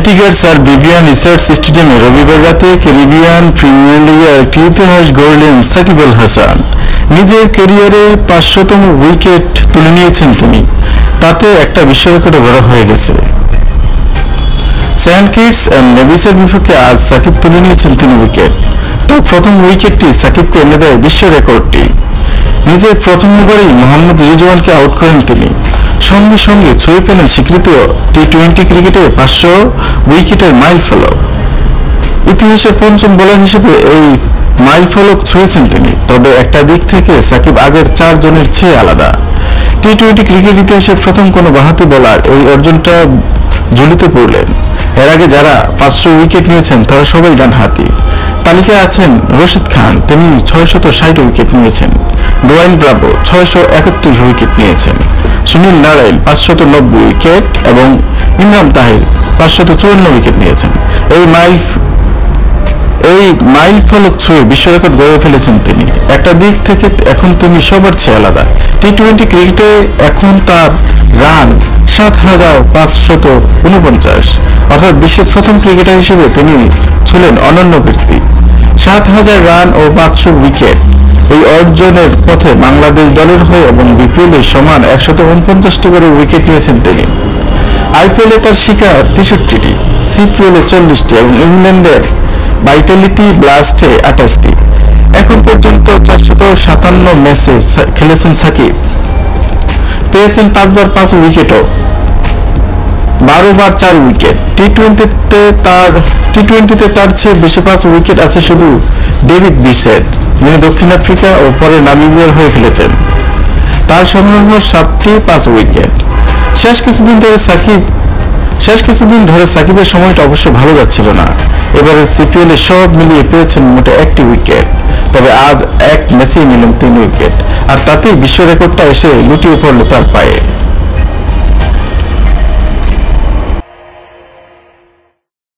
অ্যান্টিগার্স আর Vivian research স্টেডিয়ামে রবিবার রাতে ক্যারিবিয়ান প্রিমিয়ার লিগের একটি ইতিহাস গড়লেন সাকিব আল হাসান। নিজের ক্যারিয়ারে ৫০০তম উইকেট তুলে নিয়েছেন তিনি, তাতে একটা বিশ্ব রেকর্ডে বড় হয়ে গেছে। সেন্ট কিটস অ্যান্ড নেভিসের বিপক্ষে আজ সাকিব তুলে নিয়েছেন ৩ উইকেট। তার প্রথম উইকেটটি সাকিবকে এনে দেয় বিশ্ব রেকর্ডটি। নিজের প্রথম ওভারেই মোহাম্মদ রিজওয়ানকে আউট করেন তিনি। সঙ্গে সঙ্গে ছুঁয়ে ফেলেন স্বীকৃত টি-20 ক্রিকেটে ৫০০ উইকেটের মাইল ফলক। ইতিহাসের পঞ্চম বোলার হিসেবে এই মাইল ফলক ছুঁয়েছেন তিনি। তবে একটা দিক থেকে সাকিব আগের ৪ জনের চেয়ে আলাদা। টি-20 ক্রিকেট ইতিহাসের প্রথম কোনো বাঁহাতি বোলার এই অর্জনটা ঝুলিতে পড়লেন। এর আগে যারা ৫০০ উইকেট নিয়েছেন তারা সবাই ডানহাতি। তালিকায় আছেন রশিদ খান, তিনি ৬৬০ উইকেট নিয়েছেন। ডোয়াইন ব্রাভো ৬৩১ উইকেট নিয়েছেন। সুনীল নারায়ণ ৫৯০ উইকেট এবং ইমরান তাহির ৫৫৪ উইকেট নিয়েছেন। এই মাইল ফলক ছুঁয়ে বিশ্ব রেকর্ড গড়ে ফেলেছেন তিনি। একটা দিক থেকে এখন তিনি সবার চেয়ে আলাদা। টি-20 ক্রিকেটে এখন তার রান ৭৫৪৯, অর্থাৎ বিশ্বের প্রথম ক্রিকেটার হিসেবে তিনি ছিলেন অনন্য কীর্তি। ৭০০০ রান ও ৫০০ উইকেট এই অর্জনের পথে বাংলাদেশ দলের হয়ে এবং বিপিএলে সমান ১৪৯টি করে উইকেট নিয়েছেন তিনি। আইপিএলে তার শিকার ৬৩টি, সিপিএলে ৪০টি এবং ইংল্যান্ডের ভাইটালিটি ব্লাস্টে ২৮টি। এখন পর্যন্ত ৪৫৭ ম্যাচে খেলেছেন সাকিব, পেয়েছেন ৫বার ৫ উইকেটও, ১২ বার ৪ উইকেট। টি-20তে তার চেয়ে বেশি ৫ উইকেট আছে শুধু ডেভিড ভিসের, যিনি দক্ষিণ আফ্রিকা ও পরে নামিবিয়ার হয়ে খেলেছেন। তার সর্বনিম্ন ৭টি ৫ উইকেট। শেষ কিছুদিন ধরে সাকিবের সময়টা অবশ্য ভালো যাচ্ছিল না। এবারে সিপিএলে সব মিলিয়ে পেয়েছেন মোটে ১টি উইকেট। তবে আজ এক ম্যাচেই নিলেন ৩ উইকেট, আর তাতেই বিশ্ব রেকর্ডটা এসে লুটিয়ে পড়ল তার পায়ে।